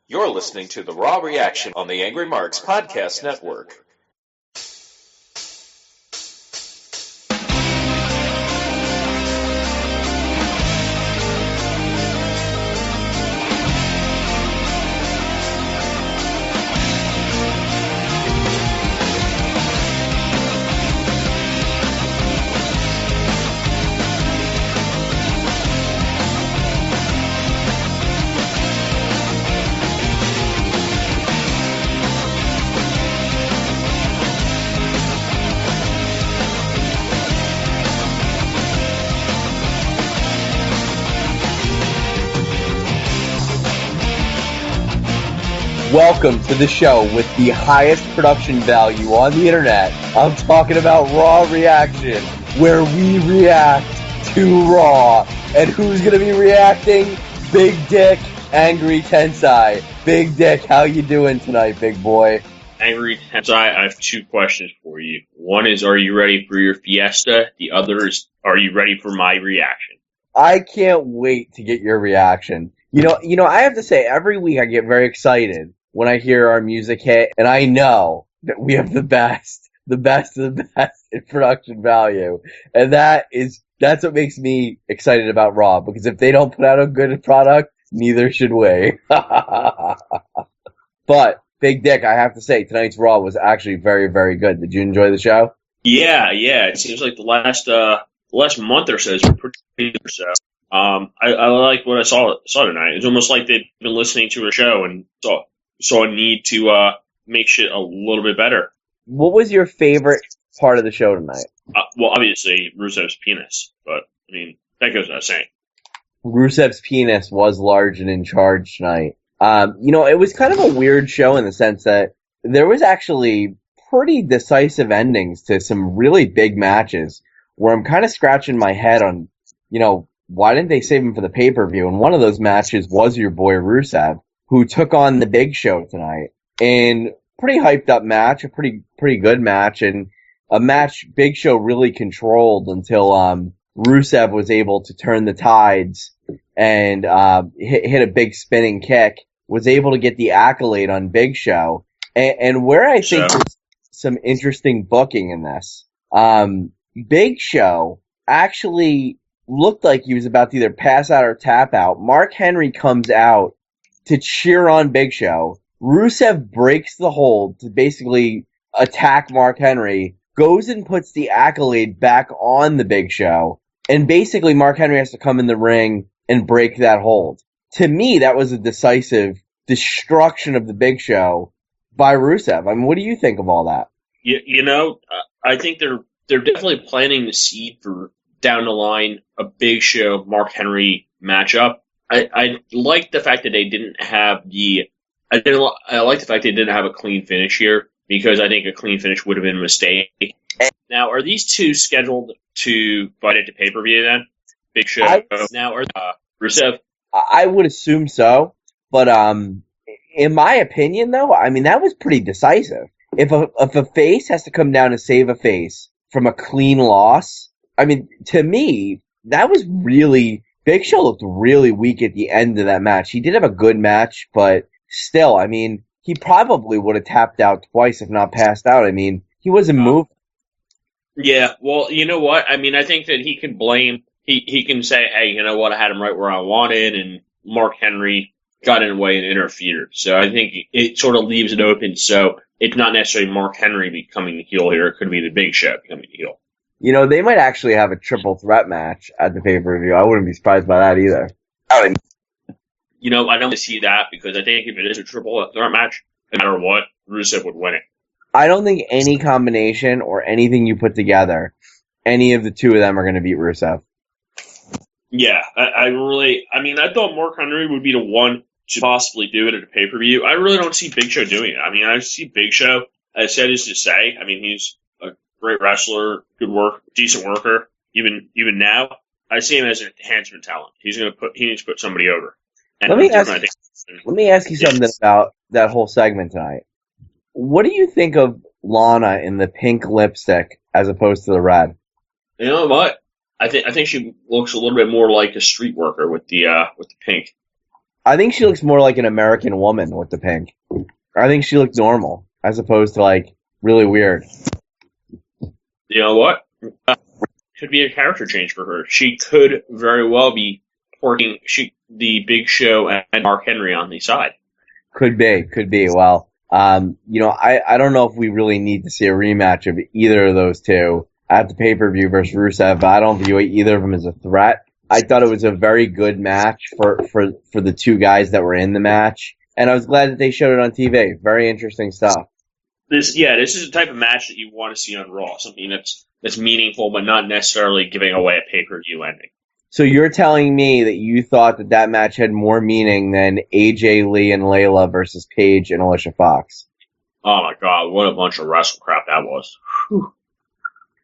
You're listening to The Raw Reaction on the Angry Marks Podcast Network. Welcome to the show with the highest production value on the internet. I'm talking about Raw Reaction, where we react to Raw. And who's going to be reacting? Big Dick, Angry Tensai. Big Dick, how you doing tonight, big boy? Angry Tensai, I have two questions for you. One is, are you ready for your fiesta? The other is, are you ready for my reaction? I can't wait to get your reaction. You know, I have to say, every week I get very excited when I hear our music hit, and I know that we have the best of the best in production value. And that's what makes me excited about Raw, because if they don't put out a good product, neither should we. But, Big Dick, I have to say, tonight's Raw was actually very, very good. Did you enjoy the show? Yeah, it seems like the last month or so has been pretty good. So, I like what I saw tonight. It's almost like they've been listening to a show and saw a need to make shit a little bit better. What was your favorite part of the show tonight? Well, obviously, Rusev's penis, but, I mean, that goes without saying. Rusev's penis was large and in charge tonight. It was kind of a weird show in the sense that there was actually pretty decisive endings to some really big matches where I'm kind of scratching my head on, why didn't they save him for the pay-per-view? And one of those matches was your boy Rusev, who took on the Big Show tonight. And pretty hyped up match, a pretty good match, and a match Big Show really controlled until Rusev was able to turn the tides and hit a big spinning kick, was able to get the accolade on Big Show. And where I think there's some interesting booking in this, Big Show actually looked like he was about to either pass out or tap out. Mark Henry comes out to cheer on Big Show. Rusev breaks the hold to basically attack Mark Henry, goes and puts the accolade back on the Big Show, and basically Mark Henry has to come in the ring and break that hold. To me, that was a decisive destruction of the Big Show by Rusev. I mean, what do you think of all that? I think they're definitely planting the seed for down the line a Big Show Mark Henry matchup. I like the fact that they didn't have I like the fact they didn't have a clean finish here, because I think a clean finish would have been a mistake. Now, are these two scheduled to fight at the pay-per-view then? Big Show or Rusev? I would assume so, but in my opinion, though, I mean, that was pretty decisive. If a face has to come down to save a face from a clean loss, I mean, to me, that was really... Big Show looked really weak at the end of that match. He did have a good match, but still, I mean, he probably would have tapped out twice if not passed out. I mean, he wasn't moving. Yeah, well, you know what? I mean, I think that he can blame... He can say, hey, you know what? I had him right where I wanted, and Mark Henry got in the way and interfered. So I think it sort of leaves it open. So it's not necessarily Mark Henry becoming the heel here. It could be the Big Show becoming the heel. They might actually have a triple threat match at the pay-per-view. I wouldn't be surprised by that either. I don't see that, because I think if it is a triple threat match, no matter what, Rusev would win it. I don't think any combination or anything you put together, any of the two of them are going to beat Rusev. Yeah, I thought Mark Henry would be the one to possibly do it at a pay-per-view. I really don't see Big Show doing it. I mean, I see Big Show, as said is to say. I mean, he's a great wrestler, good work, decent worker. Even now, I see him as an enhancement talent. He needs to put somebody over. And let me ask you something about that whole segment tonight. What do you think of Lana in the pink lipstick as opposed to the red? You know what? I think she looks a little bit more like a street worker with the pink. I think she looks more like an American woman with the pink. I think she looked normal as opposed to like really weird. You know what? Could be a character change for her. She could very well be porting the Big Show and Mark Henry on the side. Could be. Well, I don't know if we really need to see a rematch of either of those two at the pay-per-view versus Rusev, but I don't view either of them as a threat. I thought it was a very good match for the two guys that were in the match, and I was glad that they showed it on TV. Very interesting stuff. This is the type of match that you want to see on Raw, something that's meaningful, but not necessarily giving away a pay-per-view ending. So you're telling me that you thought that match had more meaning than AJ Lee and Layla versus Paige and Alicia Fox? Oh my God, what a bunch of wrestle crap that was. Whew.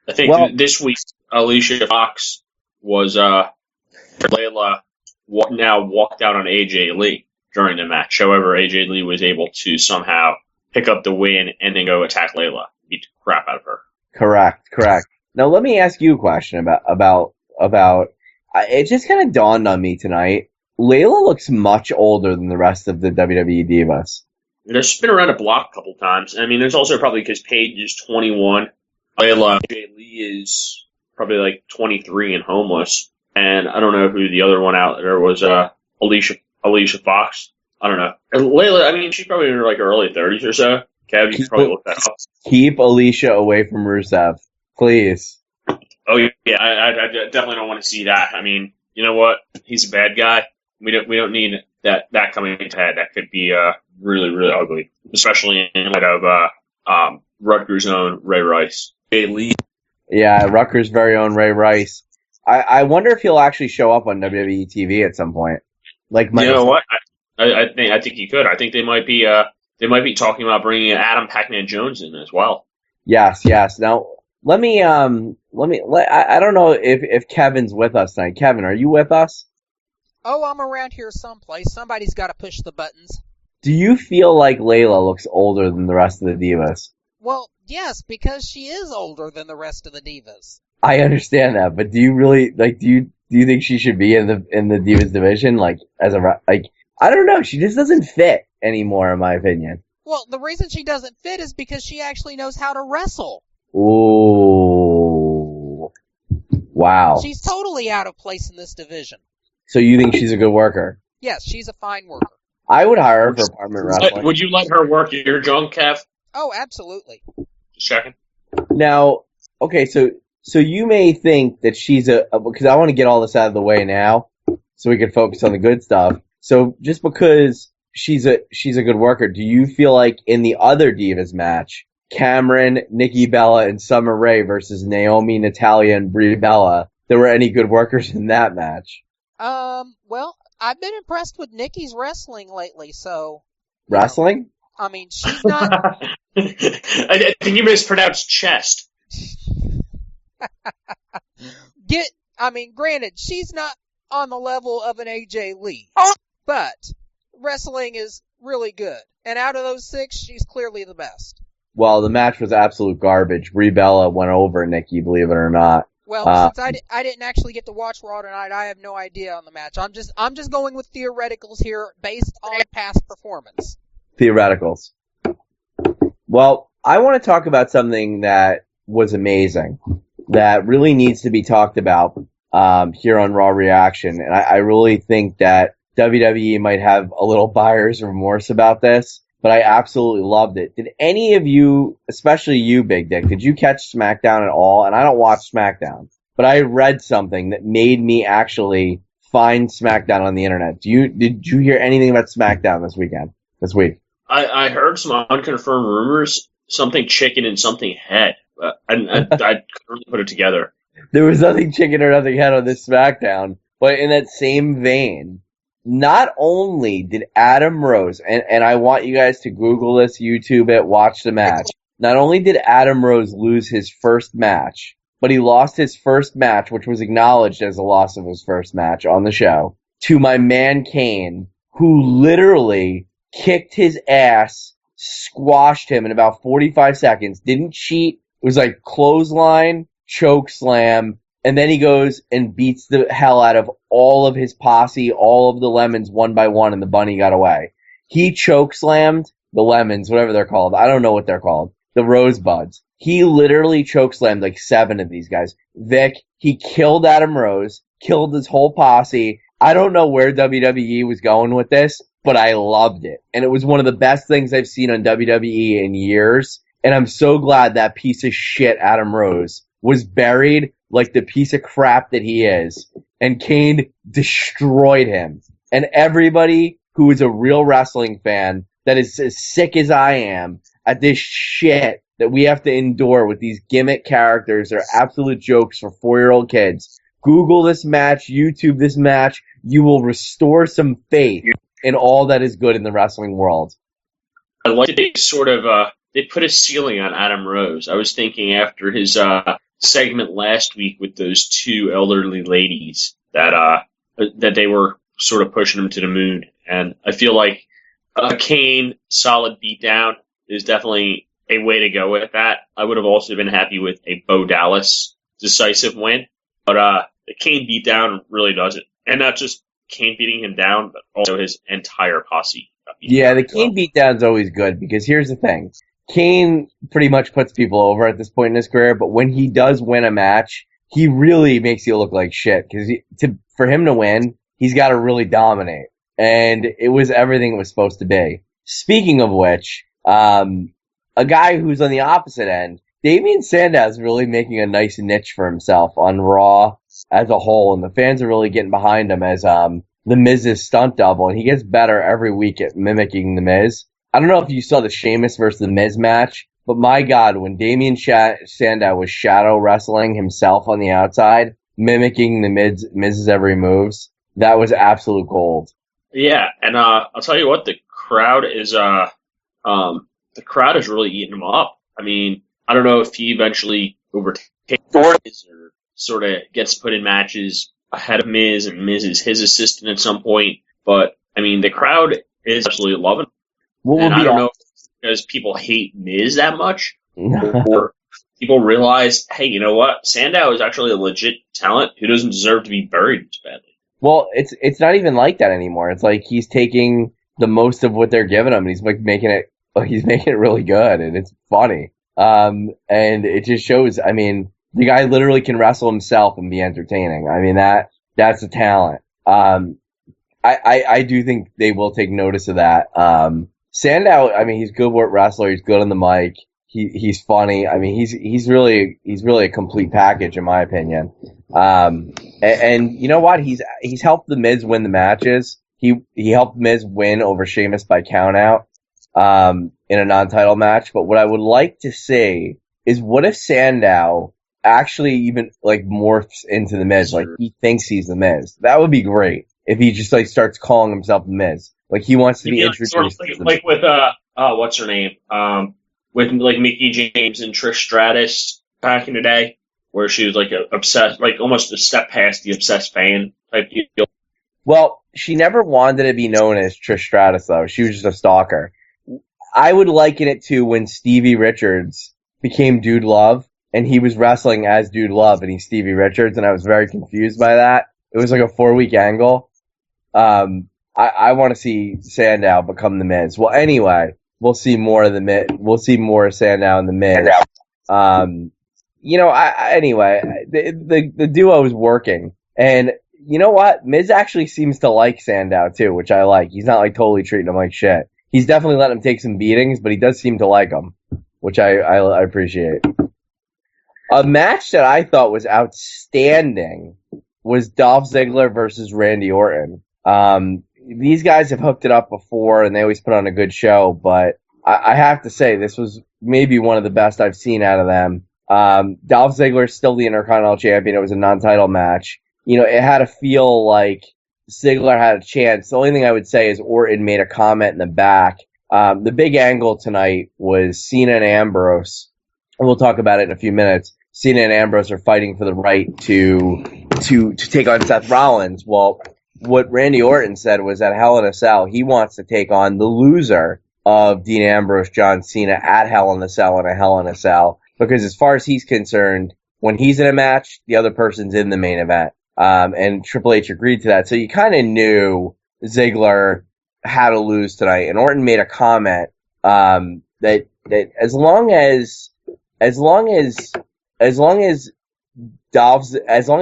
I think this week Alicia Fox was Layla now walked out on AJ Lee during the match. However, AJ Lee was able to somehow pick up the win and then go attack Layla, beat the crap out of her. Correct. Now let me ask you a question about. It just kind of dawned on me tonight. Layla looks much older than the rest of the WWE divas. She's been around the block a couple times. I mean, there's also probably because Paige is 21. Layla, AJ Lee is probably like 23 and homeless. And I don't know who the other one out there was, Alicia Fox. I don't know. And Layla, I mean, she's probably in like her early 30s or so. Kev, you can probably look that up. Keep Alicia away from Rusev, please. Oh yeah, I definitely don't want to see that. I mean, you know what? He's a bad guy. We don't need that coming into head. That could be really, really ugly, especially in light of Rutgers' own Ray Rice. Jay Lee. Yeah, Rutgers' very own Ray Rice. I wonder if he'll actually show up on WWE TV at some point. Like, you know what? I think he could. I think they might be talking about bringing Adam Pac-Man Jones in as well. Yes. Now, I don't know if Kevin's with us tonight. Kevin, are you with us? Oh, I'm around here someplace. Somebody's got to push the buttons. Do you feel like Layla looks older than the rest of the divas? Well, yes, because she is older than the rest of the divas. I understand that, but do you really do you think she should be in the divas division? Like I don't know. She just doesn't fit anymore, in my opinion. Well, the reason she doesn't fit is because she actually knows how to wrestle. Ooh. Wow. She's totally out of place in this division. So you think she's a good worker? Yes, she's a fine worker. I would hire her for apartment wrestling. Would you let her work your junk, Kev? Oh, absolutely. Just checking. Now, okay, so you may think that she's because I want to get all this out of the way now so we can focus on the good stuff. So just because she's a good worker, do you feel like in the other Divas match, Cameron, Nikki Bella, and Summer Rae versus Naomi, Natalya, and Brie Bella, there were any good workers in that match? Well, I've been impressed with Nikki's wrestling lately, so... Wrestling? I mean, she's not... I think you mispronounced chest. Granted, she's not on the level of an AJ Lee, but wrestling is really good. And out of those 6, she's clearly the best. Well, the match was absolute garbage. Brie Bella went over Nikki, believe it or not. Well, since I didn't actually get to watch Raw tonight, I have no idea on the match. I'm just going with theoreticals here based on past performance. Theoreticals. Well, I want to talk about something that was amazing, that really needs to be talked about here on Raw Reaction, and I really think that WWE might have a little buyer's remorse about this, but I absolutely loved it. Did any of you, especially you, Big Dick, did you catch SmackDown at all? And I don't watch SmackDown, but I read something that made me actually find SmackDown on the internet. Did you hear anything about SmackDown this week? I heard some unconfirmed rumors, something chicken and something head. I couldn't really put it together. There was nothing chicken or nothing head on this SmackDown, but in that same vein, not only did Adam Rose, and I want you guys to Google this, YouTube it, watch the match. Not only did Adam Rose lose his first match, but he lost his first match, which was acknowledged as a loss of his first match on the show, to my man Kane, who literally kicked his ass, squashed him in about 45 seconds, didn't cheat. It was like clothesline, choke slam, and then he goes and beats the hell out of all of his posse, all of the lemons one by one, and the bunny got away. He chokeslammed the lemons, whatever they're called. I don't know what they're called. The rosebuds. He literally chokeslammed like 7 of these guys. Vic, he killed Adam Rose, killed his whole posse. I don't know where WWE was going with this, but I loved it. And it was one of the best things I've seen on WWE in years. And I'm so glad that piece of shit Adam Rose was buried like the piece of crap that he is. And Kane destroyed him. And everybody who is a real wrestling fan that is as sick as I am at this shit that we have to endure with these gimmick characters that are absolute jokes for 4-year-old kids. Google this match, YouTube this match. You will restore some faith in all that is good in the wrestling world. I like that they put a ceiling on Adam Rose. I was thinking after his segment last week with those 2 elderly ladies that they were sort of pushing him to the moon. And I feel like a Kane solid beatdown is definitely a way to go with that. I would have also been happy with a Bo Dallas decisive win, but the Kane beatdown really does it. And not just Kane beating him down, but also his entire posse. Yeah, the Kane beatdown's always good because here's the thing. Kane pretty much puts people over at this point in his career, but when he does win a match, he really makes you look like shit because for him to win, he's got to really dominate. And it was everything it was supposed to be. Speaking of which, a guy who's on the opposite end, Damian Sandow is really making a nice niche for himself on Raw as a whole, and the fans are really getting behind him as the Miz's stunt double, and he gets better every week at mimicking the Miz. I don't know if you saw the Sheamus versus the Miz match, but my God, when Damian Sandow was shadow wrestling himself on the outside, mimicking the Miz's every moves, that was absolute gold. Yeah, and I'll tell you what, the crowd is really eating him up. I mean, I don't know if he eventually overtakes Miz or sort of gets put in matches ahead of Miz, and Miz is his assistant at some point. But I mean, the crowd is absolutely loving him. And I don't know if it's because people hate Miz that much, or people realize, hey, you know what? Sandow is actually a legit talent who doesn't deserve to be buried as badly. Well, it's not even like that anymore. It's like he's taking the most of what they're giving him, and he's like making it really good, and it's funny. And it just shows. I mean, the guy literally can wrestle himself and be entertaining. I mean, that's a talent. I do think they will take notice of that. Sandow, I mean, he's a good wrestler. He's good on the mic. He's funny. I mean, he's really a complete package in my opinion. And you know what? He's helped the Miz win the matches. He helped Miz win over Sheamus by countout, in a non-title match. But what I would like to see is what if Sandow actually even like morphs into the Miz, like he thinks he's the Miz. That would be great if he just like starts calling himself the Miz. Like he wants to be introduced. Sort of like with what's her name? With like Mickie James and Trish Stratus back in the day, where she was like obsessed, like almost a step past the obsessed fan type deal. Well, she never wanted to be known as Trish Stratus though. She was just a stalker. I would liken it to when Stevie Richards became Dude Love, and he was wrestling as Dude Love, and he's Stevie Richards, and I was very confused by that. It was like a 4-week angle. I want to see Sandow become the Miz. Well, anyway, we'll see more of the Miz. We'll see more of Sandow and the Miz. You know, anyway, the duo is working, and you know what? Miz actually seems to like Sandow too, which I like. He's not like totally treating him like shit. He's definitely letting him take some beatings, but he does seem to like him, which I appreciate. A match that I thought was outstanding was Dolph Ziggler versus Randy Orton. These guys have hooked it up before, and they always put on a good show, but I have to say, this was maybe one of the best I've seen out of them. Dolph Ziggler is still the Intercontinental Champion. It was a non-title match. You know, it had to feel like Ziggler had a chance. The only thing I would say is Orton made a comment in the back. The big angle tonight was Cena and Ambrose, and we'll talk about it in a few minutes. Cena and Ambrose are fighting for the right to take on Seth Rollins. Well, what Randy Orton said was at Hell in a Cell, he wants to take on the loser of Dean Ambrose, John Cena at Hell in a Cell in a Hell in a Cell, because as far as he's concerned, when he's in a match, the other person's in the main event. And Triple H agreed to that. So you kind of knew Ziggler had to lose tonight. And Orton made a comment, that as long as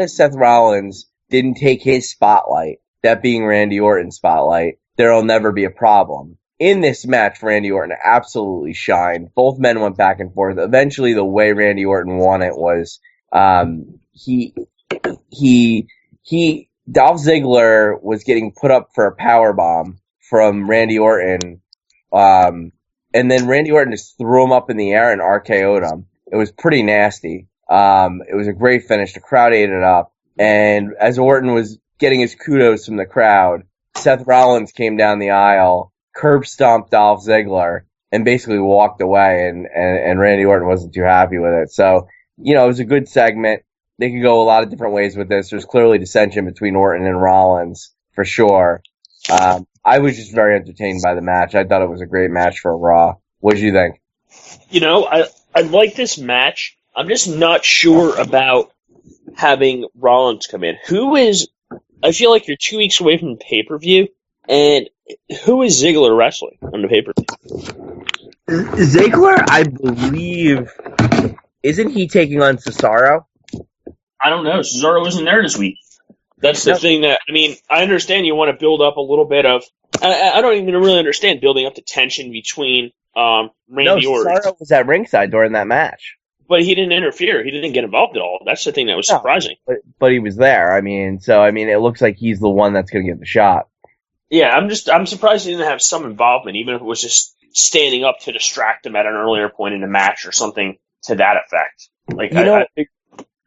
Seth Rollins didn't take his spotlight, that being Randy Orton's spotlight, there'll never be a problem. In this match, Randy Orton absolutely shined. Both men went back and forth. Eventually, the way Randy Orton won it was, Dolph Ziggler was getting put up for a powerbomb from Randy Orton, and then Randy Orton just threw him up in the air and RKO'd him. It was pretty nasty. It was a great finish. The crowd ate it up. And as Orton was getting his kudos from the crowd, Seth Rollins came down the aisle, curb stomped Dolph Ziggler, and basically walked away, and Randy Orton wasn't too happy with it. So, it was a good segment. They could go a lot of different ways with this. There's clearly dissension between Orton and Rollins, for sure. I was just very entertained by the match. I thought it was a great match for Raw. What did you think? I like this match. I'm just not sure about having Rollins come in. I feel like you're 2 weeks away from the pay-per-view, and who is Ziggler wrestling on the pay-per-view? Ziggler, I believe, isn't he taking on Cesaro? I don't know. Cesaro isn't there this week. That's the thing that, I understand you want to build up a little bit of, I don't even really understand building up the tension between Randy Orton. Cesaro was at ringside during that match. But he didn't interfere. He didn't get involved at all. That's the thing that was surprising. But he was there. It looks like he's the one that's going to get the shot. Yeah, I'm surprised he didn't have some involvement, even if it was just standing up to distract him at an earlier point in the match or something to that effect.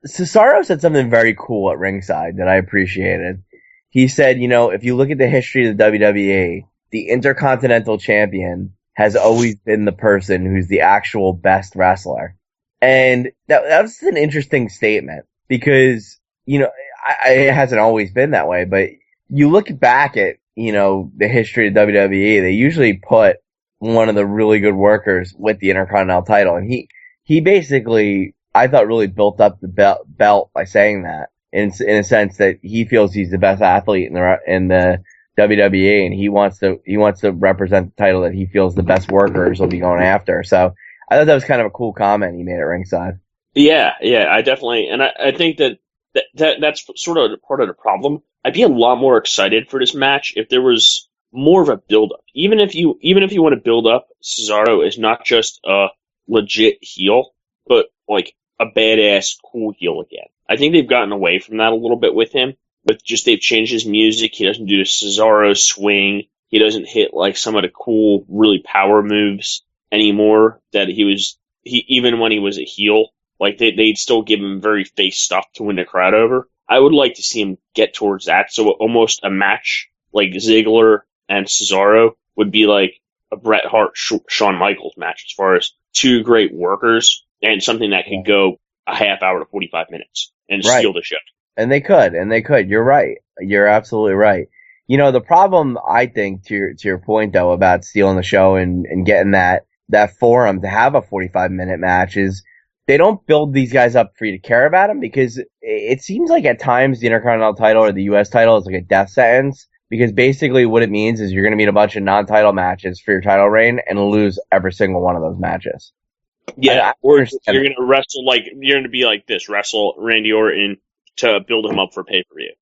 Cesaro said something very cool at ringside that I appreciated. He said, if you look at the history of the WWE, the Intercontinental Champion has always been the person who's the actual best wrestler. And that was an interesting statement because, it hasn't always been that way, but you look back at, the history of WWE, they usually put one of the really good workers with the Intercontinental title. And he basically, I thought, really built up the belt by saying that in a sense that he feels he's the best athlete in the WWE, and he wants to represent the title that he feels the best workers will be going after. So I thought that was kind of a cool comment he made at ringside. Yeah, I definitely, and I think that's sort of part of the problem. I'd be a lot more excited for this match if there was more of a build-up. Even if you want to build up Cesaro as not just a legit heel, but like a badass cool heel again. I think they've gotten away from that a little bit with him. They've changed his music. He doesn't do the Cesaro swing. He doesn't hit like some of the cool, really power moves anymore that even when he was a heel. Like they'd still give him very face stuff to win the crowd over. I would like to see him get towards that. So almost a match like Ziggler and Cesaro would be like a Bret Hart Shawn Michaels match as far as two great workers and something that can go a half hour to 45 minutes and steal the show. And they could. You're right. You're absolutely right. The problem, I think, to your point though about stealing the show and getting that forum to have a 45-minute match is they don't build these guys up for you to care about them, because it seems like at times the Intercontinental title or the U.S. title is like a death sentence, because basically what it means is you're going to meet a bunch of non-title matches for your title reign and lose every single one of those matches. Yeah, or you're going to wrestle Randy Orton to build him up for pay-per-view.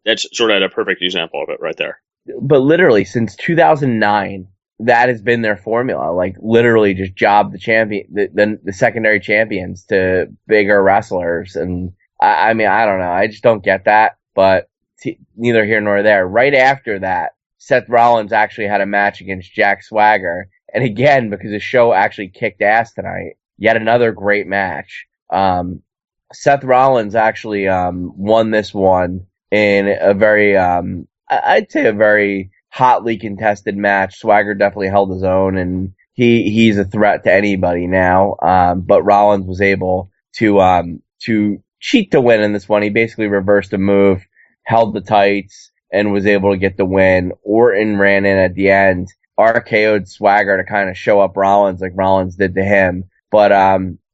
That's sort of a perfect example of it right there. But literally, since 2009, that has been their formula. Like, literally just job the champion, the secondary champions to bigger wrestlers. And I don't know. I just don't get that, but neither here nor there. Right after that, Seth Rollins actually had a match against Jack Swagger. And again, because the show actually kicked ass tonight, yet another great match. Seth Rollins actually won this one in a very, I'd say a very hotly contested match. Swagger definitely held his own, and he's a threat to anybody now. But Rollins was able to cheat to win in this one. He basically reversed a move, held the tights, and was able to get the win. Orton ran in at the end, RKO'd Swagger to kind of show up Rollins like Rollins did to him. But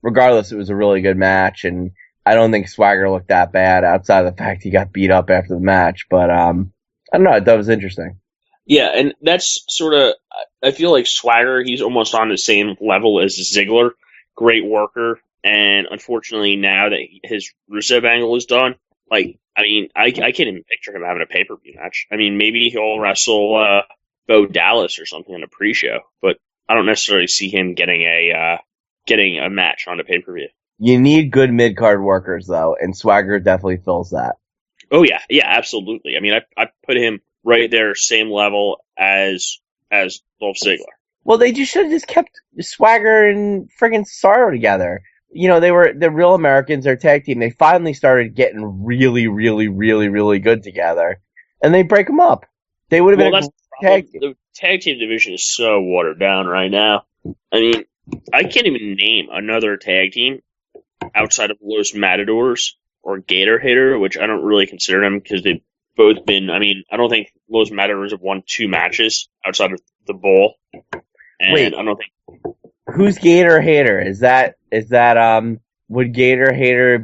regardless, it was a really good match, and I don't think Swagger looked that bad outside of the fact he got beat up after the match. But I don't know. That was interesting. Yeah, and that's sort of, I feel like Swagger, he's almost on the same level as Ziggler. Great worker. And unfortunately, now that his Rusev angle is done, like, I mean, I can't even picture him having a pay-per-view match. I mean, maybe he'll wrestle Bo Dallas or something in a pre-show, but I don't necessarily see him getting a match on the pay-per-view. You need good mid-card workers, though, and Swagger definitely fills that. Oh, yeah, absolutely. I mean, I put him right there, same level as Dolph Ziggler. Well, they just should have just kept Swagger and friggin' Cesaro together. You know, they're real Americans, they're a tag team. They finally started getting really, really, really, really good together, and they break them up. They would have been a tag team. The tag team division is so watered down right now. I mean, I can't even name another tag team outside of Los Matadors or Gator Hater, which I don't really consider them because they've both been, I mean, I don't think Los Matadors have won 2 matches outside of the Bowl. And Wait, I don't think. Who's Gator Hater? Is that would Gator Hater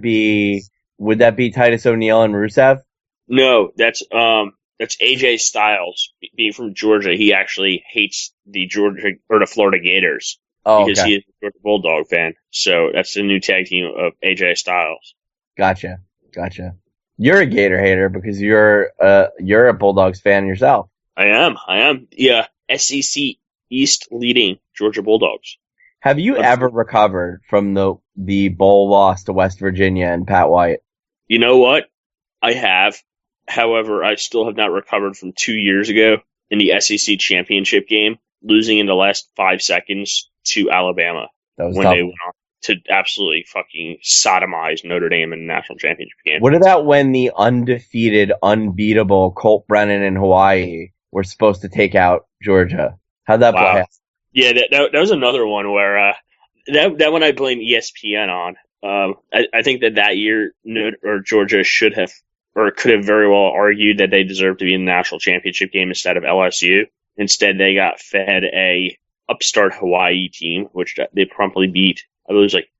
would that be Titus O'Neil and Rusev? No, that's AJ Styles. Being from Georgia, he actually hates the Georgia or the Florida Gators because he is a Georgia Bulldog fan. So that's the new tag team of AJ Styles. Gotcha. You're a Gator Hater because you're a Bulldogs fan yourself. I am. Yeah, SEC East leading Georgia Bulldogs. Have you ever recovered from the bowl loss to West Virginia and Pat White? You know what? I have. However, I still have not recovered from 2 years ago in the SEC championship game, losing in the last 5 seconds to Alabama when they went on to absolutely fucking sodomize Notre Dame in the national championship game. What about when the undefeated, unbeatable Colt Brennan in Hawaii were supposed to take out Georgia? How'd that play out? Yeah, that was another one where that one I blame ESPN on. I think that year Georgia should have or could have very well argued that they deserved to be in the national championship game instead of LSU. Instead, they got fed a upstart Hawaii team, which they promptly beat. I believe it was like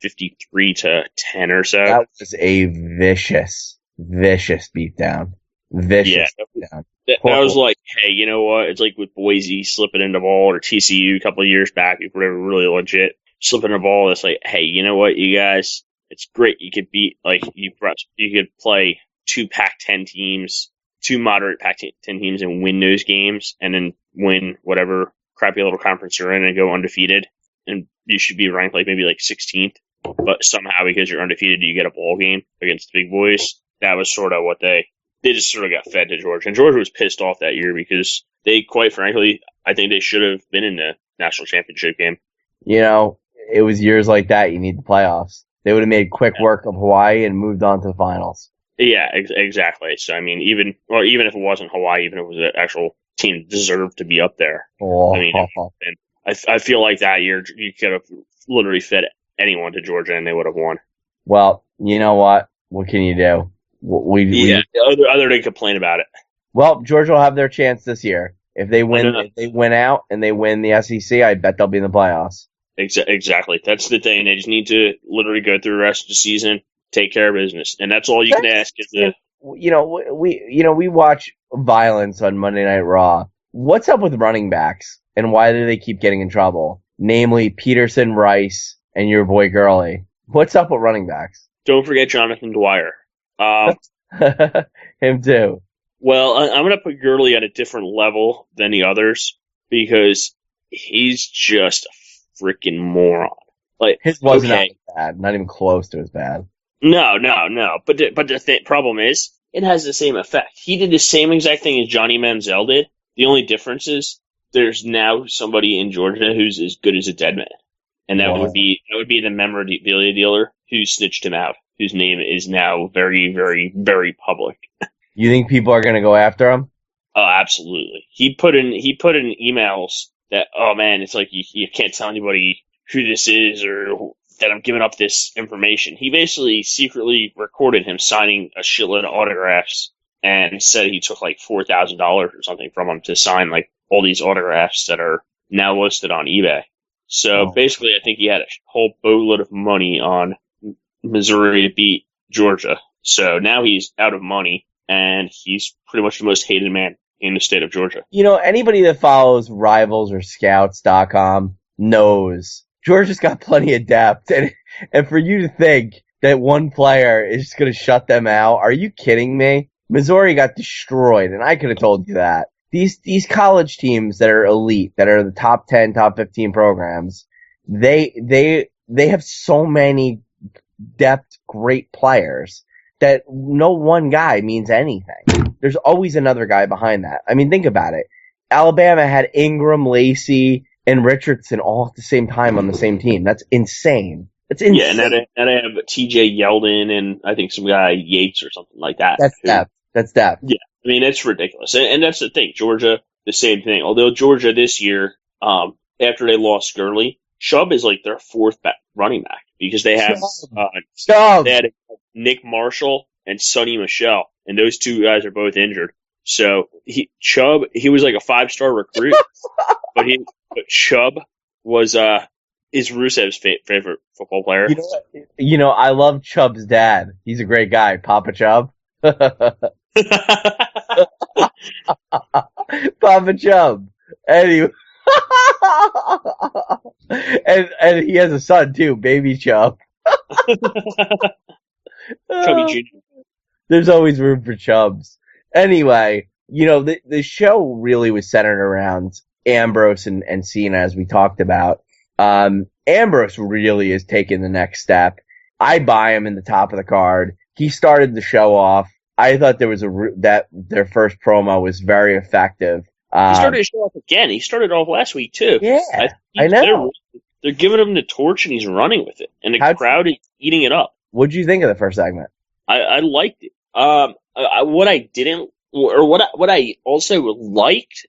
53-10 or so. That was a vicious beatdown. Vicious beatdown. That was like, hey, you know what? It's like with Boise slipping in the ball or TCU a couple of years back, if they were really legit slipping the ball. It's like, hey, you know what, you guys? It's great. You could beat you could play 2 Pac-10 teams, 2 moderate Pac-10 teams, and win those games, and then win whatever crappy little conference you're in and go undefeated. And you should be ranked maybe 16th, but somehow because you're undefeated, you get a bowl game against the big boys. That was sort of what they just sort of got fed to Georgia. And Georgia was pissed off that year because they, quite frankly, I think they should have been in the national championship game. You know, it was years like that. You need the playoffs. They would have made quick work of Hawaii and moved on to the finals. Yeah, exactly. So, I mean, even if it wasn't Hawaii, even if it was an actual team that deserved to be up there. I mean, I feel like that year you could have literally fed anyone to Georgia and they would have won. Well, you know what? What can you do? Other than complain about it. Well, Georgia will have their chance this year. If they win out and they win the SEC, I bet they'll be in the playoffs. Exactly. That's the thing. They just need to literally go through the rest of the season, take care of business, and that's all you can ask. We watch violence on Monday Night Raw. What's up with running backs, and why do they keep getting in trouble? Namely, Peterson, Rice, and your boy Gurley. What's up with running backs? Don't forget Jonathan Dwyer. Him too. Well, I'm going to put Gurley at a different level than the others because he's just a freaking moron. Like his wasn't as bad, not even close to as bad. No. But the problem is, it has the same effect. He did the same exact thing as Johnny Manziel did. The only difference is there's now somebody in Georgia who's as good as a dead man, and that would be the memorabilia dealer who snitched him out, whose name is now very, very, very public. You think people are going to go after him? Oh, absolutely. He put in emails that, oh man, it's like you can't tell anybody who this is or that I'm giving up this information. He basically secretly recorded him signing a shitload of autographs and said he took like $4,000 or something from him to sign like all these autographs that are now listed on eBay. So basically, I think he had a whole boatload of money on Missouri to beat Georgia. So now he's out of money, and he's pretty much the most hated man in the state of Georgia. Anybody that follows Rivals or Scouts.com knows Georgia's got plenty of depth, and for you to think that one player is just going to shut them out, are you kidding me? Missouri got destroyed, and I could have told you that. These college teams that are elite, that are the top 10, top 15 programs, they have so many depth, great players that no one guy means anything. There's always another guy behind that. I mean, think about it. Alabama had Ingram, Lacey, and Richardson all at the same time on the same team. That's insane. That's insane. Yeah, and I have TJ Yeldon and I think some guy Yates or something like that. That's depth. Yeah, I mean, it's ridiculous. And that's the thing. Georgia, the same thing. Although Georgia this year, after they lost Gurley, Chubb is like their fourth running back because they have they had Nick Marshall and Sonny Michel, and those two guys are both injured. So Chubb, he was like a 5-star recruit, but Chubb was is Rusev's favorite football player. I love Chubb's dad. He's a great guy, Papa Chubb. Papa Chubb. Anyway. and he has a son too, Baby Chubb. Chubby Jr. There's always room for Chubbs. Anyway, the show really was centered around Ambrose and Cena, as we talked about. Ambrose really is taking the next step. I buy him in the top of the card. He started the show off. I thought there was that their first promo was very effective. He started to show off again. He stared off last week too. Yeah, I know. They're giving him the torch and he's running with it, and the crowd is eating it up. What'd you think of the first segment? I liked it. What I didn't, or what I also liked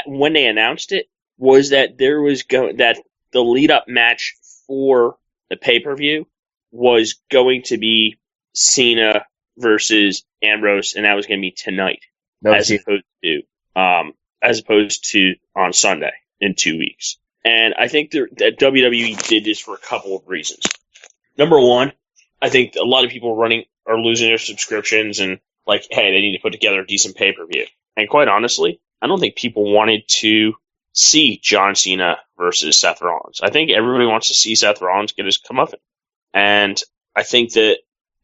when they announced it was that that the lead up match for the pay-per-view was going to be Cena versus Ambrose, and that was going to be tonight, as opposed to on Sunday in 2 weeks. And I think that WWE did this for a couple of reasons. Number one, I think a lot of people are losing their subscriptions and hey, they need to put together a decent pay-per-view. And quite honestly, I don't think people wanted to see John Cena versus Seth Rollins. I think everybody wants to see Seth Rollins get his comeuppance. And I think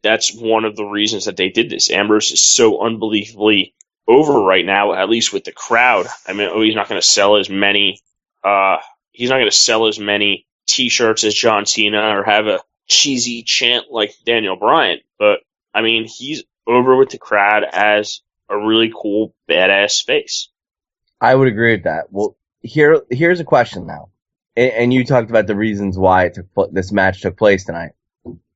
that's one of the reasons that they did this. Ambrose is so unbelievably over right now, at least with the crowd. I mean, he's not going to sell as many T-shirts as John Cena or have a cheesy chant like Daniel Bryan. But I mean, he's over with the crowd as a really cool, badass face. I would agree with that. Well, here's a question now, and you talked about the reasons why this match took place tonight.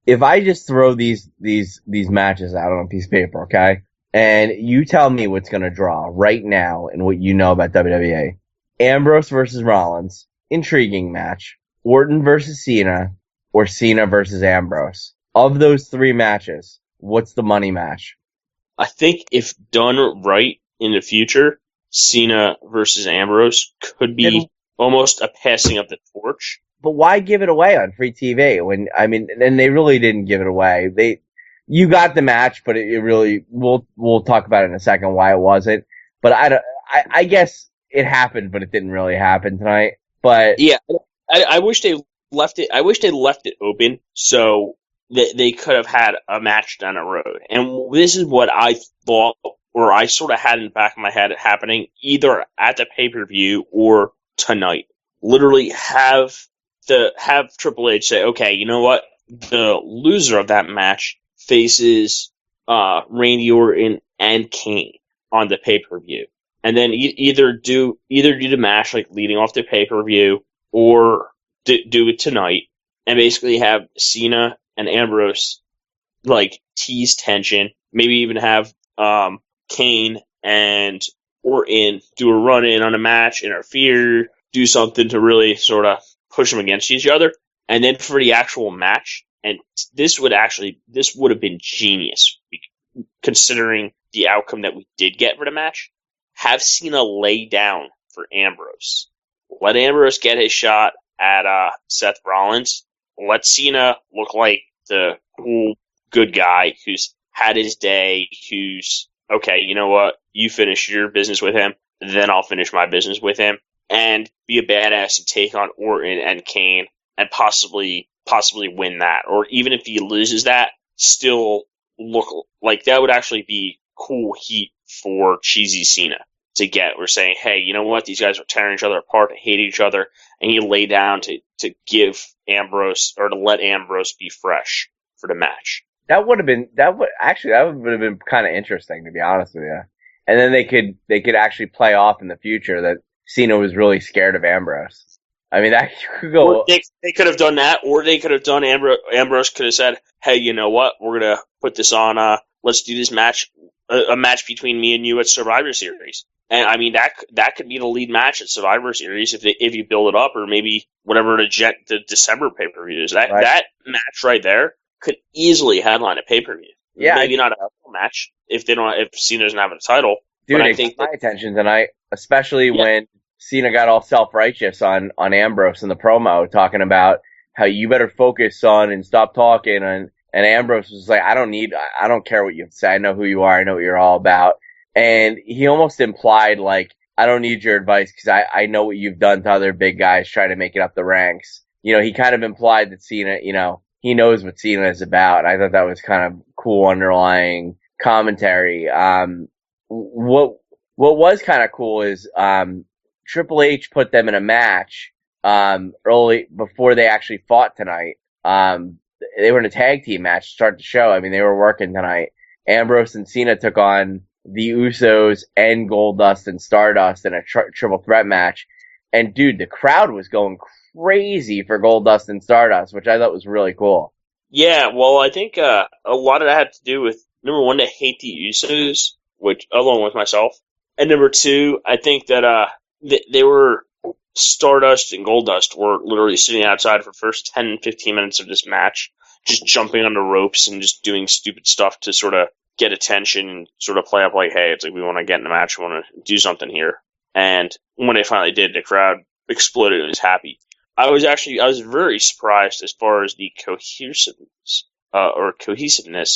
If I just throw these matches out on a piece of paper, okay, and you tell me what's going to draw right now and what you know about WWE: Ambrose versus Rollins, intriguing match; Orton versus Cena, or Cena versus Ambrose. Of those three matches, what's the money match? I think if done right in the future, Cena versus Ambrose could be almost a passing of the torch. But why give it away on free TV? And they really didn't give it away. You got the match, but it really, we'll talk about it in a second why it wasn't. But I guess it happened, but it didn't really happen tonight. But yeah, I wish they left it. I wish they left it open so that they could have had a match down the road. And this is what I thought, or I sort of had in the back of my head happening either at the pay-per-view or tonight. Literally have Triple H say, okay, you know what? The loser of that match faces Randy Orton and Kane on the pay-per-view. And then either do the match leading off the pay-per-view or do it tonight and basically have Cena and Ambrose tease tension, maybe even have Kane and Orton do a run-in on a match, interfere, do something to really sort of push them against each other. And then for the actual match, and this would have been genius, considering the outcome that we did get for the match, have Cena lay down for Ambrose. Let Ambrose get his shot at Seth Rollins. Let Cena look like the cool good guy who's had his day, who's, okay, you know what, you finish your business with him, then I'll finish my business with him, and be a badass and take on Orton and Kane and possibly win that. Or even if he loses that, still look like that would actually be cool heat for cheesy Cena to get. We're saying, hey, you know what? These guys are tearing each other apart, hate each other, and he lay down to give Ambrose, or to let Ambrose be fresh for the match. That would have been kind of interesting, to be honest with you. And then they could actually play off in the future that Cena was really scared of Ambrose. I mean, that could go. Or they could have done that, or they could have done Ambrose could have said, hey, you know what? We're gonna put this on. Let's do this match, a match between me and you at Survivor Series. And I mean, that could be the lead match at Survivor Series if you build it up, or maybe whatever the December pay per view is. That match right there could easily headline a pay per view. Yeah, maybe not a match if Cena doesn't have a title. Dude, but I it think got my attention tonight, especially when Cena got all self-righteous on Ambrose in the promo, talking about how you better focus on and stop talking. And Ambrose was like, I don't care what you have to say. I know who you are. I know what you're all about. And he almost implied, like, I don't need your advice because I know what you've done to other big guys trying to make it up the ranks. You know, he kind of implied that Cena, you know, he knows what Cena is about. I thought that was kind of cool underlying commentary. What was kind of cool is Triple H put them in a match early before they actually fought tonight. They were in a tag team match to start the show. I mean, they were working tonight. Ambrose and Cena took on the Usos and Goldust and Stardust in a triple threat match. And dude, the crowd was going crazy for Goldust and Stardust, which I thought was really cool. Yeah, well, I think a lot of that had to do with, number one, they hate the Usos, which, along with myself. And number two, I think that they were, Stardust and Goldust were literally sitting outside for the first 10, 15 minutes of this match, just jumping on the ropes and just doing stupid stuff to sort of get attention and sort of play up like, hey, it's like we want to get in the match, we want to do something here. And when they finally did, the crowd exploded and was happy. I was very surprised as far as the cohesiveness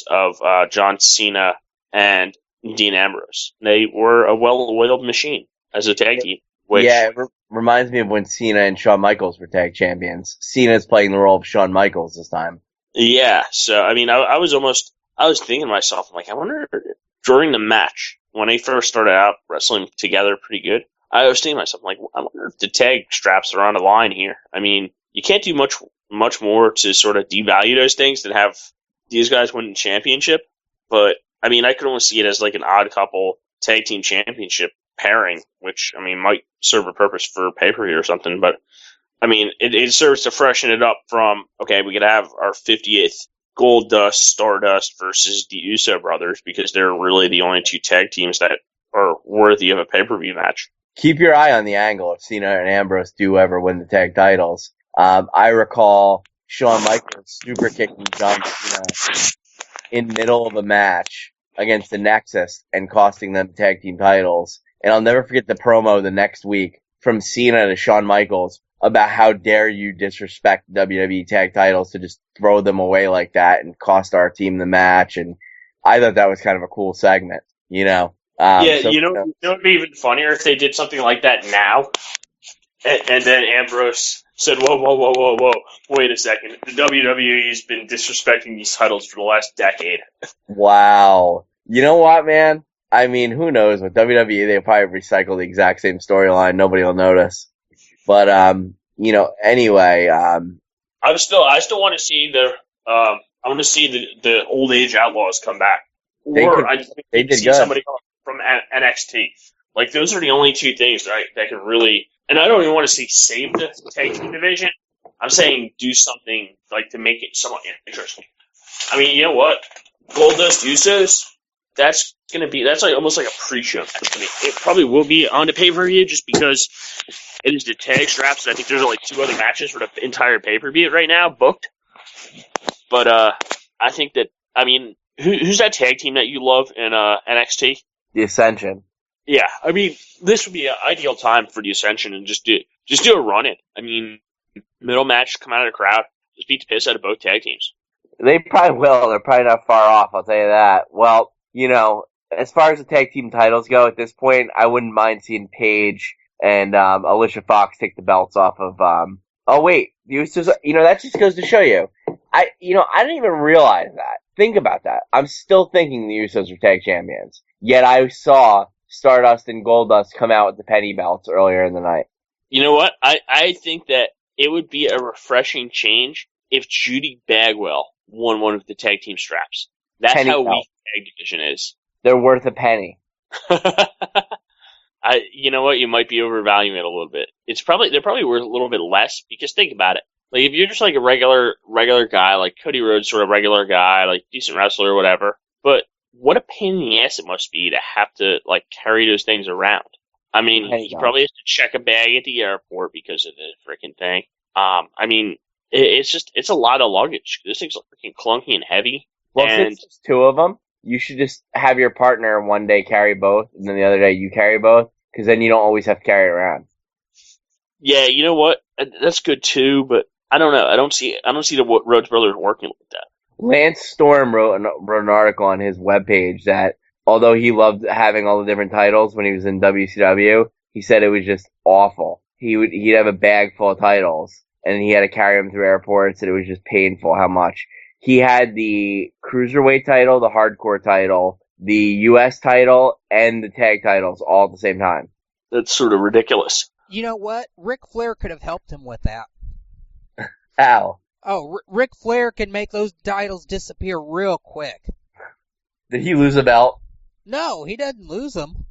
of John Cena and Dean Ambrose. They were a well-oiled machine as a tag team. Yeah, it reminds me of when Cena and Shawn Michaels were tag champions. Cena's playing the role of Shawn Michaels this time. Yeah, so, I mean, I was thinking to myself, I'm like, I wonder, during the match, when they first started out wrestling together pretty good, I was thinking to myself, like, I wonder if the tag straps are on the line here. I mean, you can't do much more to sort of devalue those things than have these guys win the championship. But, I mean, I could almost see it as like an odd couple tag team championship pairing, which, I mean, might serve a purpose for pay-per-view or something. But, I mean, it serves to freshen it up from, okay, we could have our 50th Goldust, Stardust versus the Uso brothers, because they're really the only two tag teams that are worthy of a pay-per-view match. Keep your eye on the angle if Cena and Ambrose do ever win the tag titles. I recall Shawn Michaels super kicking John Cena in middle of a match against the Nexus and costing them tag team titles. And I'll never forget the promo the next week from Cena to Shawn Michaels about how dare you disrespect WWE tag titles to just throw them away like that and cost our team the match. And I thought that was kind of a cool segment, you know. You know, it would be even funnier if they did something like that now, and then Ambrose said, whoa, wait a second. The WWE has been disrespecting these titles for the last decade. Wow. You know what, man? I mean, who knows? With WWE, they'll probably recycle the exact same storyline. Nobody will notice. But, you know, anyway, I still want to see the old age Outlaws come back. They did see good. Somebody from NXT. Like, those are the only two things that can really, and I don't even want to see save the tag team division. I'm saying do something like to make it somewhat interesting. I mean, you know what? Goldust Usos, that's like almost like a pre-show match to me. It probably will be on the pay-per-view just because it is the tag straps, and I think there's like two other matches for the entire pay-per-view right now booked. But I think that, I mean, who's that tag team that you love in NXT? The Ascension. Yeah, I mean, this would be an ideal time for the Ascension and just do a run-in. I mean, middle match, come out of the crowd, just beat the piss out of both tag teams. They probably will. They're probably not far off, I'll tell you that. Well, as far as the tag team titles go at this point, I wouldn't mind seeing Paige and Alicia Fox take the belts off of oh wait, the Usos, that just goes to show you. I didn't even realize that. Think about that. I'm still thinking the Usos are tag champions. Yet I saw Stardust and Goldust come out with the penny belts earlier in the night. You know what? I think that it would be a refreshing change if Judy Bagwell won one of the tag team straps. That's Penny how belt. weak the tag division is. They're worth a penny. You know what? You might be overvaluing it a little bit. They're probably worth a little bit less because think about it. Like if you're just like a regular guy, like Cody Rhodes, sort of regular guy, like decent wrestler or whatever. But what a pain in the ass it must be to have to like carry those things around. I mean, he probably has to check a bag at the airport because of the freaking thing. I mean, it's a lot of luggage. This thing's freaking clunky and heavy. Well, since there's two of them, you should just have your partner one day carry both, and then the other day you carry both, because then you don't always have to carry it around. Yeah, you know what? That's good too, but I don't know. I don't see the Rhodes brothers working like that. Lance Storm wrote an article on his webpage that although he loved having all the different titles when he was in WCW, he said it was just awful. He'd have a bag full of titles, and he had to carry them through airports, and it was just painful how much. He had the Cruiserweight title, the Hardcore title, the U.S. title, and the tag titles all at the same time. That's sort of ridiculous. You know what? Ric Flair could have helped him with that. How? Oh, Ric Flair can make those titles disappear real quick. Did he lose a belt? No, he doesn't lose them.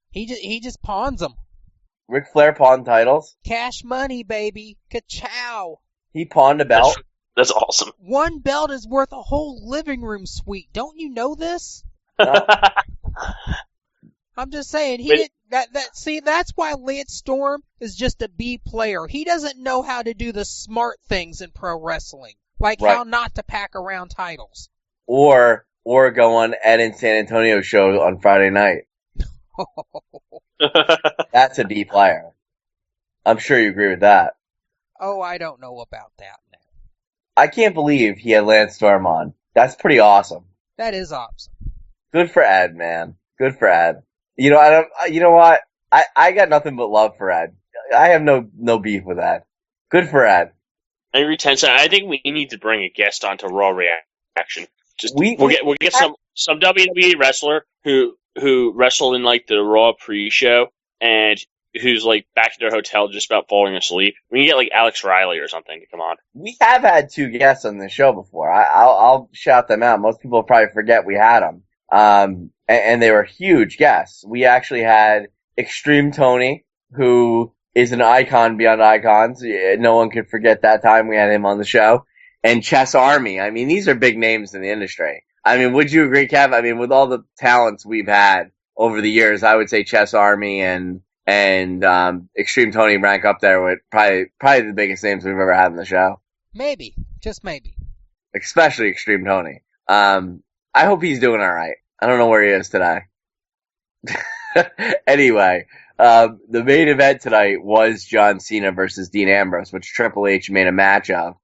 He just pawns them. Ric Flair pawned titles? Cash money, baby. Ka-chow. He pawned a belt? That's awesome. One belt is worth a whole living room suite. Don't you know this? No. I'm just saying, see, that's why Lance Storm is just a B player. He doesn't know how to do the smart things in pro wrestling. Like how not to pack around titles. Or go on Ed and San Antonio show on Friday night. That's a B player. I'm sure you agree with that. Oh, I don't know about that now. I can't believe he had Lance Storm on. That's pretty awesome. That is awesome. Good for Ed, man. Good for Ed. You know what? I got nothing but love for Ed. I have no beef with Ed. Good for Ed. Angry Tensa, I think we need to bring a guest onto Raw Reaction. We'll get some WWE wrestler who wrestled in like the Raw pre-show and who's like back at their hotel just about falling asleep. We can get like Alex Riley or something to come on. We have had two guests on the show before. I'll shout them out. Most people probably forget we had them. And they were huge guests. We actually had Extreme Tony, who is an icon beyond icons. No one could forget that time we had him on the show. And Chess Army. I mean, these are big names in the industry. I mean, would you agree, Kev? I mean, with all the talents we've had over the years, I would say Chess Army and Extreme Tony rank up there with probably the biggest names we've ever had on the show. Maybe. Just maybe. Especially Extreme Tony. I hope he's doing all right. I don't know where he is today. Anyway, the main event tonight was John Cena versus Dean Ambrose, which Triple H made a match of.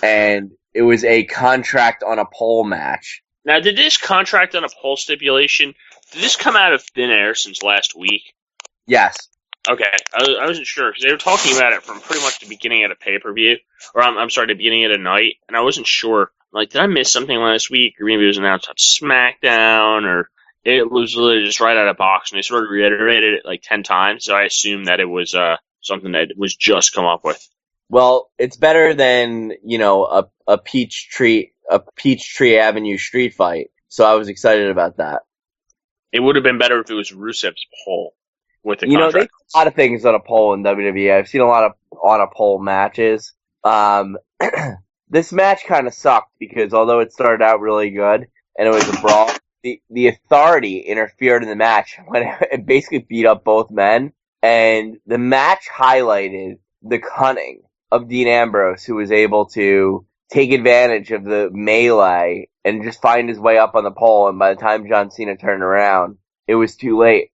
And it was a contract on a pole match. Now, did this contract on a pole stipulation, did this come out of thin air since last week? Yes. Okay, I wasn't sure, because they were talking about it from pretty much the beginning of the pay-per-view, or I'm sorry, the beginning of the night, and I wasn't sure. Like, did I miss something last week, or maybe it was announced on SmackDown, or it was literally just right out of the box, and they sort of reiterated it like 10 times, so I assumed that it was something that was just come up with. Well, it's better than, a Peachtree Avenue street fight, so I was excited about that. It would have been better if it was Rusev's pole with the contract. They do a lot of things on a pole in WWE. I've seen a lot of on a pole matches. This match kind of sucked because although it started out really good and it was a brawl, the Authority interfered in the match and basically beat up both men. And the match highlighted the cunning of Dean Ambrose, who was able to take advantage of the melee and just find his way up on the pole. And by the time John Cena turned around, it was too late.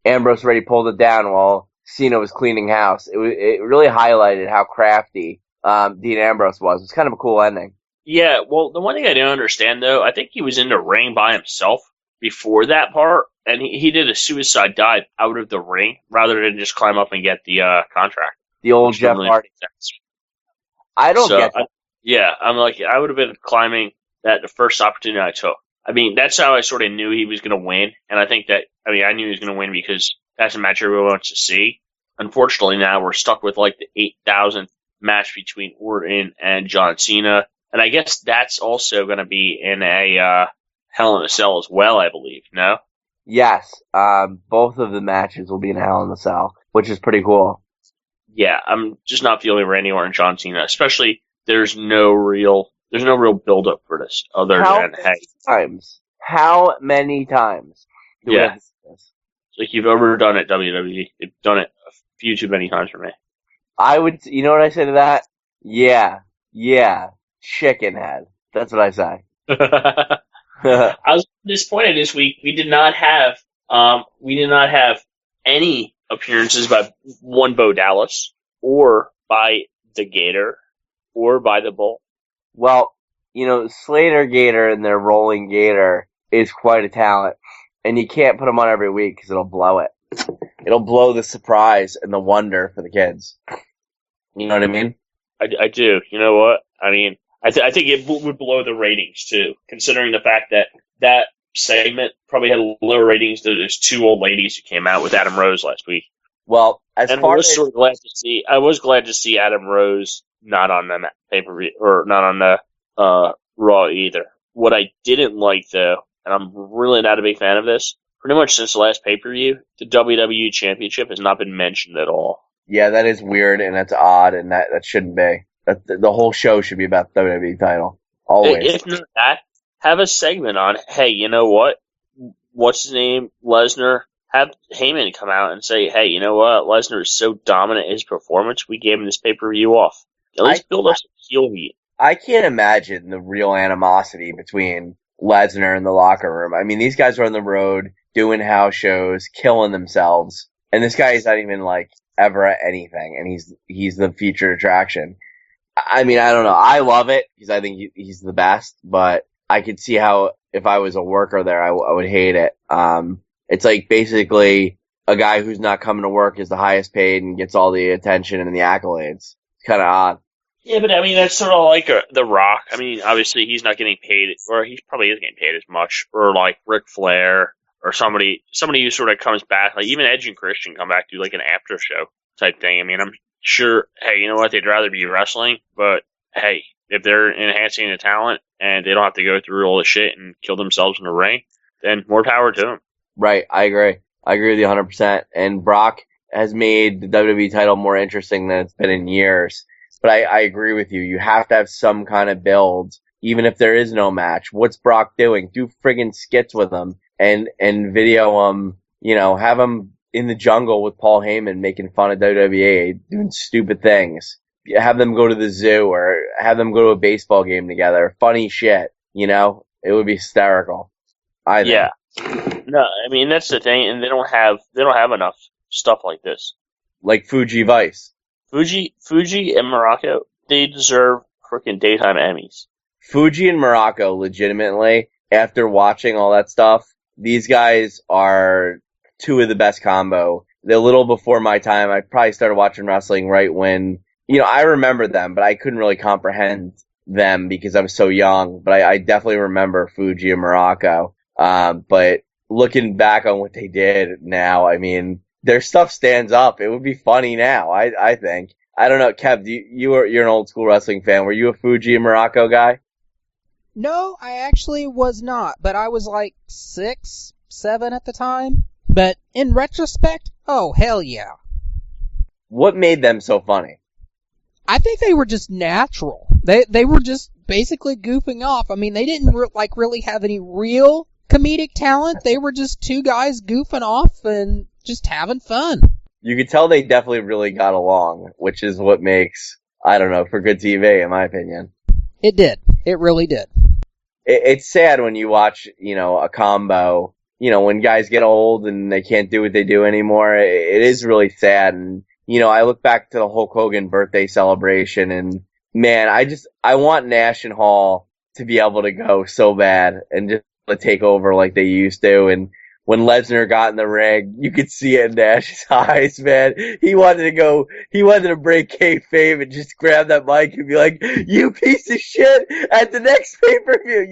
Ambrose already pulled it down while Cena was cleaning house. It really highlighted how crafty Dean Ambrose was. It was kind of a cool ending. Yeah, well, the one thing I don't understand, though, I think he was in the ring by himself before that part, and he did a suicide dive out of the ring rather than just climb up and get the contract, The old which don't Jeff really Hardy. make sense. I don't So, get that. yeah, I'm like, I would have been climbing that the first opportunity I took. I mean, that's how I sort of knew he was going to win, and I knew he was going to win because that's a match everyone wants to see. Unfortunately, now we're stuck with like the 8,000th match between Orton and John Cena, and I guess that's also going to be in a Hell in a Cell as well, I believe. No? Yes, both of the matches will be in Hell in the Cell, which is pretty cool. Yeah, I'm just not feeling Randy Orton and John Cena, especially there's no real build up for this other than hey, How many times do we yeah. have to see this? Like you've overdone it, WWE. They've done it a few too many times for me. You know what I say to that? Yeah, chicken head. That's what I say. I was disappointed this week. We did not have any appearances by one Bo Dallas or by the Gator or by the Bull. Well, Slater Gator and their rolling Gator is quite a talent, and you can't put them on every week because it'll blow it. It'll blow the surprise and the wonder for the kids. You know what I mean? I do. You know what? I mean, I think it would blow the ratings too, considering the fact that segment probably had lower ratings than those two old ladies who came out with Adam Rose last week. Well, I was glad to see Adam Rose not on the pay-per-view or not on the Raw either. What I didn't like though, and I'm really not a big fan of this, pretty much since the last pay-per-view, the WWE Championship has not been mentioned at all. Yeah, that is weird and that's odd, and that shouldn't be. The whole show should be about the WWE title. Always. If not that, have a segment on, hey, you know what? What's his name? Lesnar. Have Heyman come out and say, hey, you know what? Lesnar is so dominant in his performance, we gave him this pay-per-view off. At least build up some heel heat. I can't imagine the real animosity between Lesnar and the locker room. I mean, these guys are on the road, doing house shows, killing themselves, and this guy is not even, like, ever at anything, and he's the featured attraction. I mean, I don't know. I love it, because I think he's the best, but I could see how, if I was a worker there, I would hate it. It's like basically a guy who's not coming to work is the highest paid and gets all the attention and the accolades. It's kind of odd. Yeah, but I mean, that's sort of like The Rock. I mean, obviously he's not getting paid, or he probably is getting paid as much, or like Ric Flair, or somebody who sort of comes back, like even Edge and Christian come back, do like an after show type thing. I mean, I'm sure, hey, you know what, they'd rather be wrestling, but hey, if they're enhancing the talent and they don't have to go through all the shit and kill themselves in the ring, then more power to them. Right, I agree. I agree with you 100%. And Brock has made the WWE title more interesting than it's been in years. But I agree with you. You have to have some kind of build, even if there is no match. What's Brock doing? Do friggin' skits with him and video him, have him in the jungle with Paul Heyman making fun of WWE, doing stupid things. Have them go to the zoo or have them go to a baseball game together. Funny shit, It would be hysterical. I think. Yeah. No, I mean, that's the thing, and they don't have enough stuff like this. Like Fuji Vice. Fuji and Morocco, they deserve freaking daytime Emmys. Fuji and Morocco, legitimately, after watching all that stuff, these guys are two of the best combo. They're a little before my time. I probably started watching wrestling right when, I remember them, but I couldn't really comprehend them because I was so young. But I definitely remember Fuji and Morocco. But looking back on what they did now, I mean, their stuff stands up. It would be funny now, I think. I don't know, Kev, you're an old school wrestling fan. Were you a Fuji and Morocco guy? No, I actually was not, but I was like 6, 7 at the time. But in retrospect, oh, hell yeah. What made them so funny? I think they were just natural. They were just basically goofing off. I mean, they didn't really have any real comedic talent. They were just two guys goofing off and just having fun. You could tell they definitely really got along, which is what makes, I don't know, for good TV, in my opinion. It did. It really did. It's sad when you watch, a combo, when guys get old and they can't do what they do anymore. It is really sad. And, I look back to the Hulk Hogan birthday celebration and, Man, I want Nash and Hall to be able to go so bad and just take over like they used to. And when Lesnar got in the ring, you could see it in Nash's eyes, man. He wanted to break kayfabe and just grab that mic and be like, "You piece of shit!" At the next pay-per-view,